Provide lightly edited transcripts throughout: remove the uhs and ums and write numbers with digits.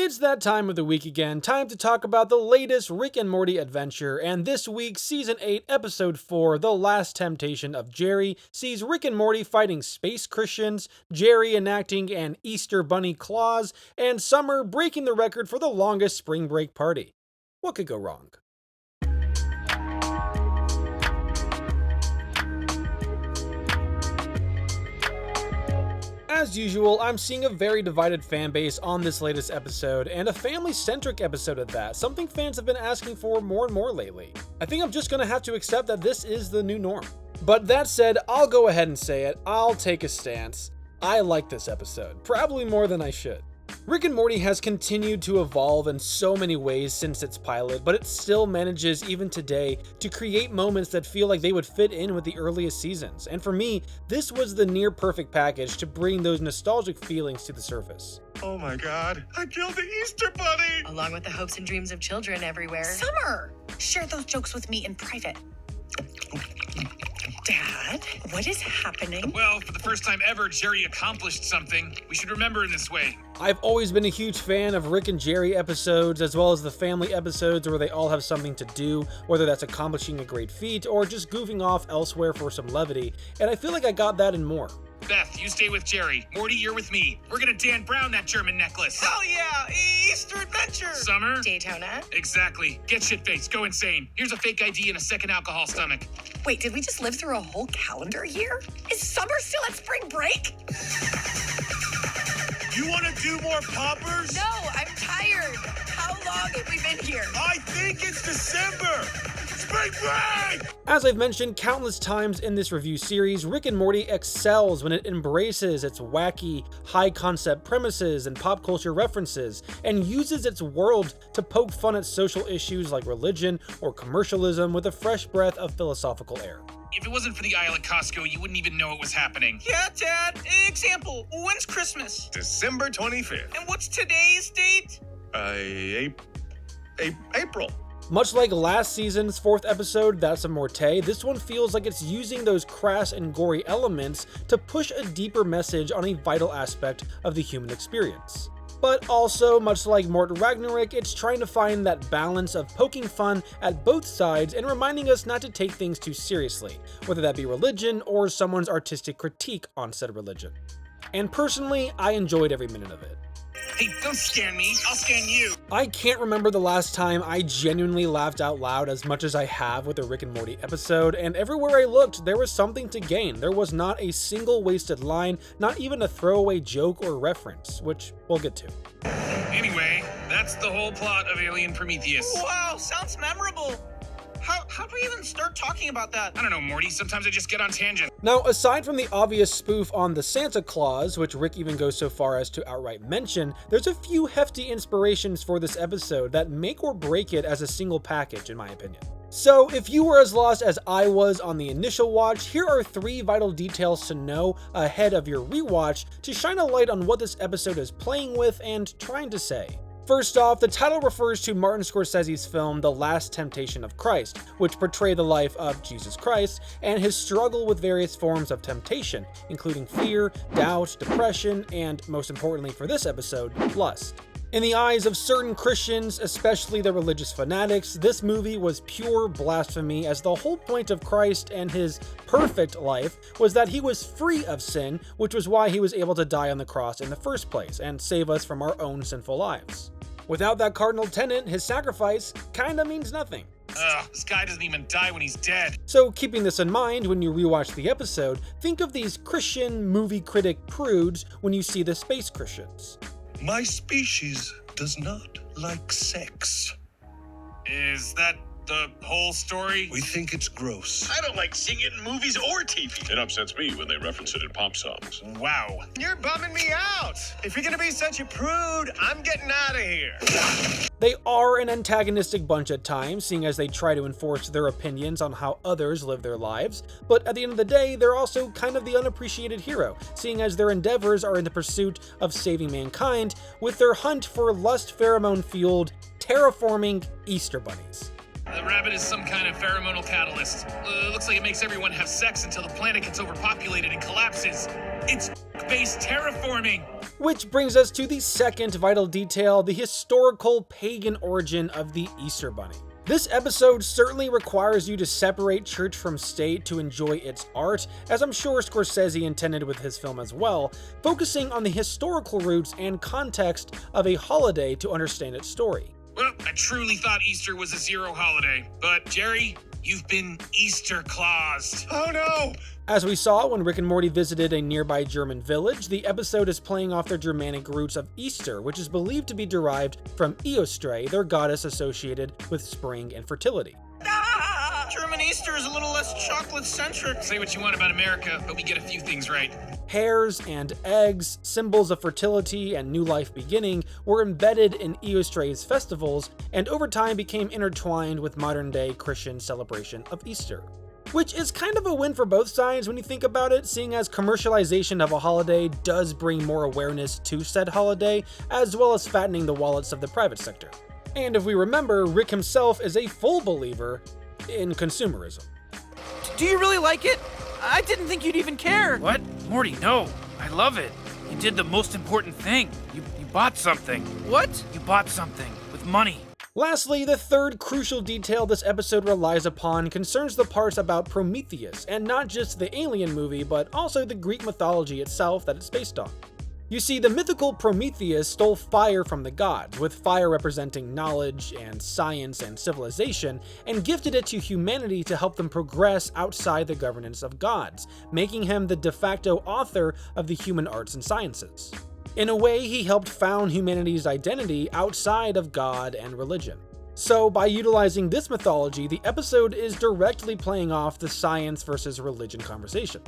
It's that time of the week again, time to talk about the latest Rick and Morty adventure, and this week, Season 8, Episode 4, The Last Temptation of Jerry, sees Rick and Morty fighting space Christians, Jerry enacting an Easter Bunny clause, and Summer breaking the record for the longest spring break party. What could go wrong? As usual, I'm seeing a very divided fan base on this latest episode, and a family-centric episode at that, something fans have been asking for more and more lately. I think I'm just gonna have to accept that this is the new norm. But that said, I'll go ahead and say it, I'll take a stance. I like this episode, probably more than I should. Rick and Morty has continued to evolve in so many ways since its pilot, but it still manages, even today, to create moments that feel like they would fit in with the earliest seasons. And for me, this was the near-perfect package to bring those nostalgic feelings to the surface. Oh my god, I killed the Easter Bunny! Along with the hopes and dreams of children everywhere. Summer! Share those jokes with me in private. Dad, what is happening? Well, for the first time ever, Jerry accomplished something. We should remember in this way. I've always been a huge fan of Rick and Jerry episodes, as well as the family episodes where they all have something to do, whether that's accomplishing a great feat or just goofing off elsewhere for some levity, and I feel like I got that and more. Beth, you stay with Jerry. Morty, you're with me. We're gonna Dan Brown that German necklace. Hell yeah! Easter adventure! Summer? Daytona. Exactly. Get shit-faced. Go insane. Here's a fake ID and a second alcohol stomach. Wait, did we just live through a whole calendar year? Is Summer still at spring break? You want to do more poppers? No, I'm tired. How long have we been here? I think it's December! Spring break! As I've mentioned countless times in this review series, Rick and Morty excels when it embraces its wacky, high-concept premises and pop culture references, and uses its world to poke fun at social issues like religion or commercialism with a fresh breath of philosophical air. If it wasn't for the aisle at Costco, you wouldn't even know it was happening. Yeah, Dad. Example, when's Christmas? December 25th. And what's today's date? April. Much like last season's fourth episode, That's Amorte, this one feels like it's using those crass and gory elements to push a deeper message on a vital aspect of the human experience. But also, much like Mort Ragnarok, it's trying to find that balance of poking fun at both sides and reminding us not to take things too seriously, whether that be religion or someone's artistic critique on said religion. And personally, I enjoyed every minute of it. Hey, don't scan me. I'll scan you. I can't remember the last time I genuinely laughed out loud as much as I have with a Rick and Morty episode, and everywhere I looked, there was something to gain. There was not a single wasted line, not even a throwaway joke or reference, which we'll get to. Anyway, that's the whole plot of Alien Prometheus. Wow, sounds memorable. How do we even start talking about that? I don't know, Morty. Sometimes I just get on tangent. Now, aside from the obvious spoof on the Santa Claus, which Rick even goes so far as to outright mention, there's a few hefty inspirations for this episode that make or break it as a single package, in my opinion. So, if you were as lost as I was on the initial watch, here are 3 vital details to know ahead of your rewatch to shine a light on what this episode is playing with and trying to say. First off, the title refers to Martin Scorsese's film The Last Temptation of Christ, which portrayed the life of Jesus Christ and his struggle with various forms of temptation, including fear, doubt, depression, and, most importantly for this episode, lust. In the eyes of certain Christians, especially the religious fanatics, this movie was pure blasphemy, as the whole point of Christ and his perfect life was that he was free of sin, which was why he was able to die on the cross in the first place and save us from our own sinful lives. Without that cardinal tenet, his sacrifice kinda means nothing. Ugh, this guy doesn't even die when he's dead. So keeping this in mind when you rewatch the episode, think of these Christian movie critic prudes when you see the space Christians. My species does not like sex. Is that the whole story? We think it's gross. I don't like seeing it in movies or TV. It upsets me when they reference it in pop songs. Wow. You're bumming me out. If you're gonna be such a prude, I'm getting out of here. They are an antagonistic bunch at times, seeing as they try to enforce their opinions on how others live their lives, but at the end of the day, they're also kind of the unappreciated hero, seeing as their endeavors are in the pursuit of saving mankind with their hunt for lust pheromone-fueled, terraforming Easter bunnies. The rabbit is some kind of pheromonal catalyst. Looks like it makes everyone have sex until the planet gets overpopulated and collapses. It's base terraforming. Which brings us to the second vital detail, the historical pagan origin of the Easter Bunny. This episode certainly requires you to separate church from state to enjoy its art, as I'm sure Scorsese intended with his film as well, focusing on the historical roots and context of a holiday to understand its story. Well, I truly thought Easter was a zero holiday, but Jerry, you've been Easter claused. Oh no! As we saw when Rick and Morty visited a nearby German village, the episode is playing off their Germanic roots of Easter, which is believed to be derived from Eostre, their goddess associated with spring and fertility. German Easter is a little less chocolate-centric. Say what you want about America, but we get a few things right. Hares and eggs, symbols of fertility and new life beginning, were embedded in Eostre's festivals and over time became intertwined with modern-day Christian celebration of Easter. Which is kind of a win for both sides when you think about it, seeing as commercialization of a holiday does bring more awareness to said holiday, as well as fattening the wallets of the private sector. And if we remember, Rick himself is a full believer in consumerism. Do you really like it? I didn't think you'd even care. What? Morty, no. I love it. You did the most important thing. You bought something. What? You bought something with money. Lastly, the third crucial detail this episode relies upon concerns the parts about Prometheus, and not just the Alien movie, but also the Greek mythology itself that it's based on. You see, the mythical Prometheus stole fire from the gods, with fire representing knowledge and science and civilization, and gifted it to humanity to help them progress outside the governance of gods, making him the de facto author of the human arts and sciences. In a way, he helped found humanity's identity outside of God and religion. So, by utilizing this mythology, the episode is directly playing off the science versus religion conversation.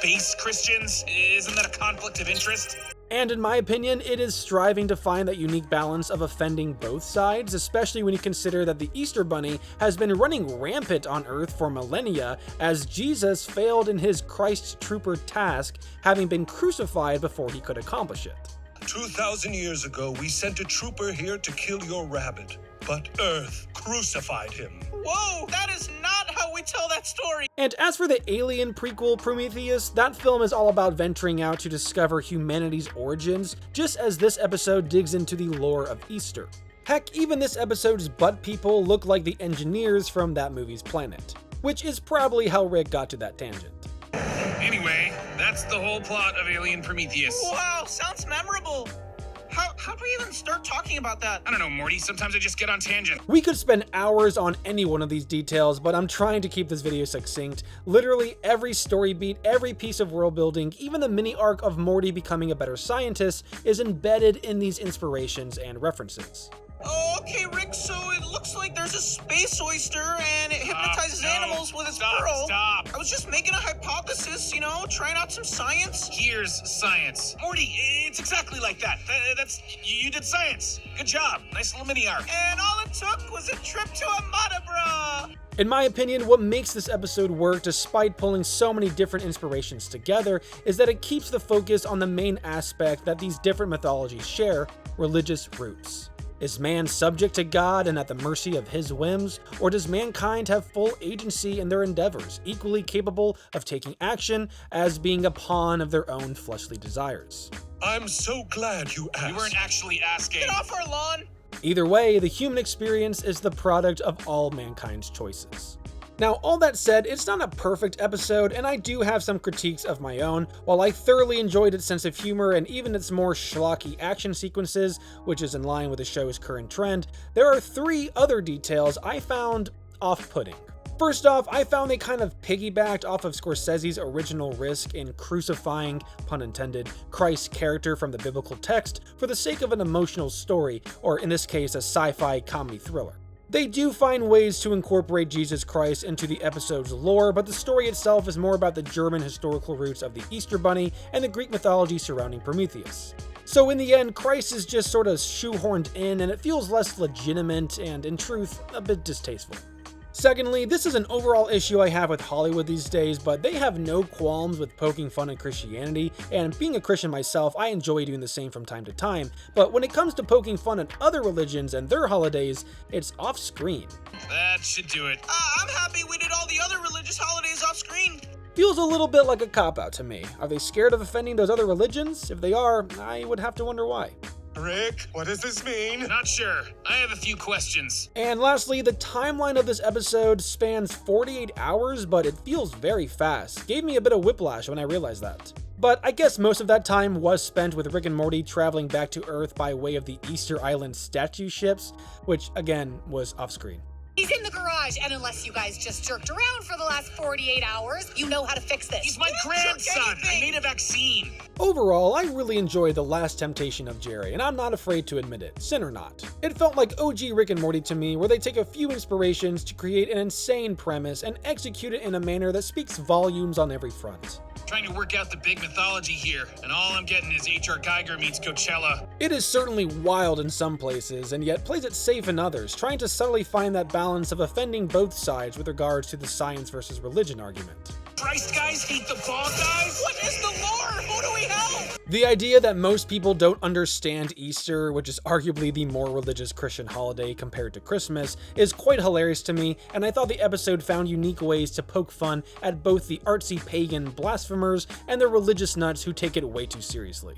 Base Christians? Isn't that a conflict of interest? And in my opinion, it is striving to find that unique balance of offending both sides, especially when you consider that the Easter Bunny has been running rampant on Earth for millennia, as Jesus failed in his Christ Trooper task, having been crucified before he could accomplish it. 2,000 years ago, we sent a trooper here to kill your rabbit, but Earth crucified him. Whoa, that is not how we tell that story. And as for the Alien prequel Prometheus, that film is all about venturing out to discover humanity's origins, just as this episode digs into the lore of Easter. Heck, even this episode's butt people look like the engineers from that movie's planet, which is probably how Rick got to that tangent. Anyway, that's the whole plot of Alien Prometheus. Wow, sounds memorable. How do we even start talking about that? I don't know, Morty. Sometimes I just get on tangent. We could spend hours on any one of these details, but I'm trying to keep this video succinct. Literally every story beat, every piece of world building, even the mini arc of Morty becoming a better scientist is embedded in these inspirations and references. Oh, okay, Rick, so it looks like there's a space oyster and it hypnotizes animals with its pearl. Stop. I was just making a hypothesis, trying out some science. Here's science. Morty, it's exactly like that. You did science. Good job. Nice little mini arc. And all it took was a trip to Amadabra. In my opinion, what makes this episode work despite pulling so many different inspirations together is that it keeps the focus on the main aspect that these different mythologies share, religious roots. Is man subject to God and at the mercy of his whims, or does mankind have full agency in their endeavors, equally capable of taking action as being a pawn of their own fleshly desires? I'm so glad you asked. You weren't actually asking. Get off our lawn. Either way, the human experience is the product of all mankind's choices. Now, all that said, it's not a perfect episode, and I do have some critiques of my own. While I thoroughly enjoyed its sense of humor and even its more schlocky action sequences, which is in line with the show's current trend, there are 3 other details I found off-putting. First off, I found they kind of piggybacked off of Scorsese's original risk in crucifying, pun intended, Christ's character from the biblical text for the sake of an emotional story, or in this case, a sci-fi comedy thriller. They do find ways to incorporate Jesus Christ into the episode's lore, but the story itself is more about the German historical roots of the Easter Bunny and the Greek mythology surrounding Prometheus. So in the end, Christ is just sort of shoehorned in, and it feels less legitimate and, in truth, a bit distasteful. Secondly, this is an overall issue I have with Hollywood these days, but they have no qualms with poking fun at Christianity, and being a Christian myself, I enjoy doing the same from time to time, but when it comes to poking fun at other religions and their holidays, it's off-screen. That should do it. I'm happy we did all the other religious holidays off screen. feels a little bit like a cop-out to me. Are they scared of offending those other religions? If they are, I would have to wonder why. Rick, what does this mean? Not sure. I have a few questions. And lastly, the timeline of this episode spans 48 hours, but it feels very fast. Gave me a bit of whiplash when I realized that. But I guess most of that time was spent with Rick and Morty traveling back to Earth by way of the Easter Island statue ships, which again was off-screen. He's in the garage, and unless you guys just jerked around for the last 48 hours, you know how to fix this. He's my grandson. I made a vaccine. Overall, I really enjoyed The Last Temptation of Jerry, and I'm not afraid to admit it, sin or not. It felt like OG Rick and Morty to me, where they take a few inspirations to create an insane premise and execute it in a manner that speaks volumes on every front. Trying to work out the big mythology here, and all I'm getting is H.R. Geiger meets Coachella. It is certainly wild in some places, and yet plays it safe in others, trying to subtly find that balance of offending both sides with regards to the science versus religion argument. Christ guys hate the ball guys? What is the lore? Who do we help? The idea that most people don't understand Easter, which is arguably the more religious Christian holiday compared to Christmas, is quite hilarious to me, and I thought the episode found unique ways to poke fun at both the artsy pagan blasphemers and the religious nuts who take it way too seriously.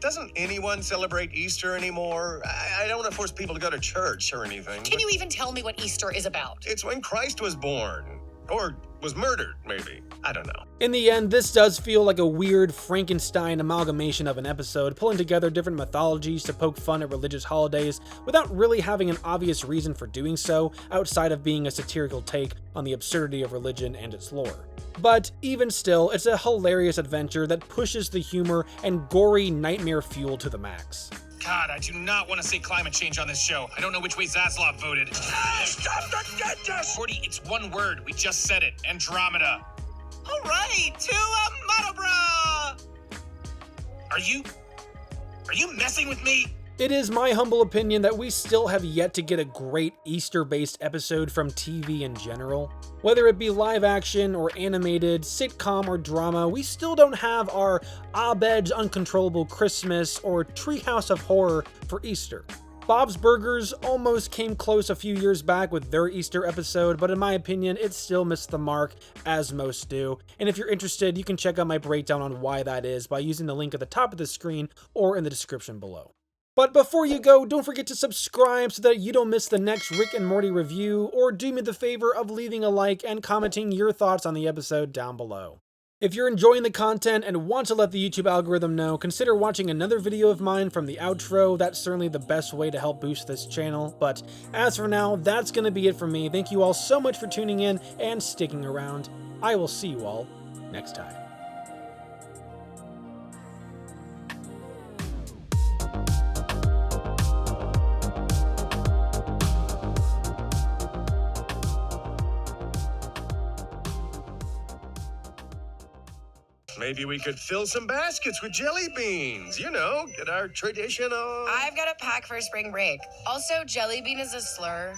Doesn't anyone celebrate Easter anymore? I don't want to force people to go to church or anything. Can you even tell me what Easter is about? It's when Christ was born. Or was murdered, maybe. I don't know. In the end, this does feel like a weird Frankenstein amalgamation of an episode, pulling together different mythologies to poke fun at religious holidays without really having an obvious reason for doing so, outside of being a satirical take on the absurdity of religion and its lore. But even still, it's a hilarious adventure that pushes the humor and gory nightmare fuel to the max. God, I do not want to say climate change on this show. I don't know which way Zaslav voted. Stop the dentist! Morty, it's one word. We just said it. Andromeda. All right, to Monobra. Are you messing with me? It is my humble opinion that we still have yet to get a great Easter-based episode from TV in general. Whether it be live action or animated, sitcom or drama, we still don't have our Abed's Uncontrollable Christmas or Treehouse of Horror for Easter. Bob's Burgers almost came close a few years back with their Easter episode, but in my opinion, it still missed the mark, as most do. And if you're interested, you can check out my breakdown on why that is by using the link at the top of the screen or in the description below. But before you go, don't forget to subscribe so that you don't miss the next Rick and Morty review, or do me the favor of leaving a like and commenting your thoughts on the episode down below. If you're enjoying the content and want to let the YouTube algorithm know, consider watching another video of mine from the outro. That's certainly the best way to help boost this channel. But as for now, that's going to be it for me. Thank you all so much for tuning in and sticking around. I will see you all next time. Maybe we could fill some baskets with jelly beans. You know, get our traditional... I've got a pack for spring break. Also, jelly bean is a slur.